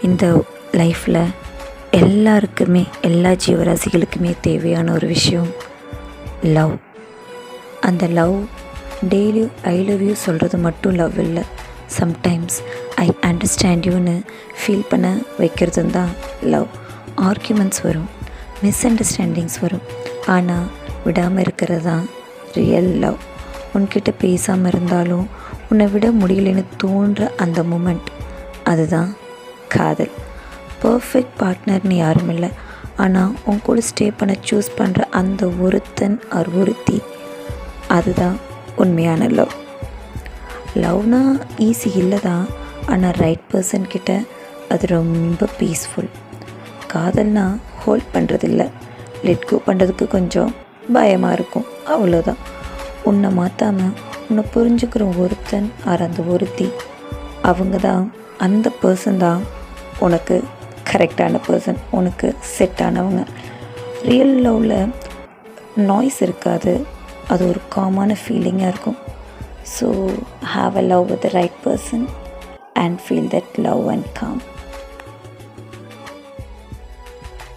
இந்த லைஃப்பில் எல்லாருக்குமே, எல்லா ஜீவராசிகளுக்குமே தேவையான ஒரு விஷயம் லவ். அந்த love daily I love you சொல்கிறது மட்டும் லவ் இல்லை. சம்டைம்ஸ் ஐ அண்டர்ஸ்டாண்ட் யூன்னு ஃபீல் பண்ண வைக்கிறது தான் லவ். ஆர்கியூமெண்ட்ஸ் வரும், மிஸ் அண்டர்ஸ்டாண்டிங்ஸ் வரும், ஆனால் விடாமல் இருக்கிறது தான் ரியல் லவ். உன்கிட்ட பேசாமல் இருந்தாலும் உன்னை விட முடியலன்னு தோன்ற அந்த மூமெண்ட், அதுதான் காதல். பர்ஃபெக்ட் பார்ட்னர்னு யாரும் இல்லை, ஆனால் உன் கூட ஸ்டே பண்ண சூஸ் பண்ணுற அந்த ஒருத்தன் ஆர் ஒருத்தி, அதுதான் உண்மையான லவ். லவ்னா ஈஸி இல்லை தான், ஆனால் ரைட் பர்சன் கிட்ட அது ரொம்ப பீஸ்ஃபுல். காதல்னா ஹோல்ட் பண்ணுறதில்ல, லெட் கோ பண்ணுறதுக்கு கொஞ்சம் பயமாக இருக்கும், அவ்வளோதான். உன்னை மாற்றாமல் உன்னை புரிஞ்சுக்கிற ஒருத்தன் ஆர் அந்த ஒருத்தி, அவங்க தான், அந்த பர்சன் தான் உனக்கு கரெக்டான பர்சன், உனக்கு செட் ஆனவங்க. ரியல் லவ்வில் நாய்ஸ் இருக்காது, அது ஒரு காமான ஃபீலிங்காக இருக்கும். So have a love with the right person and feel that love and com.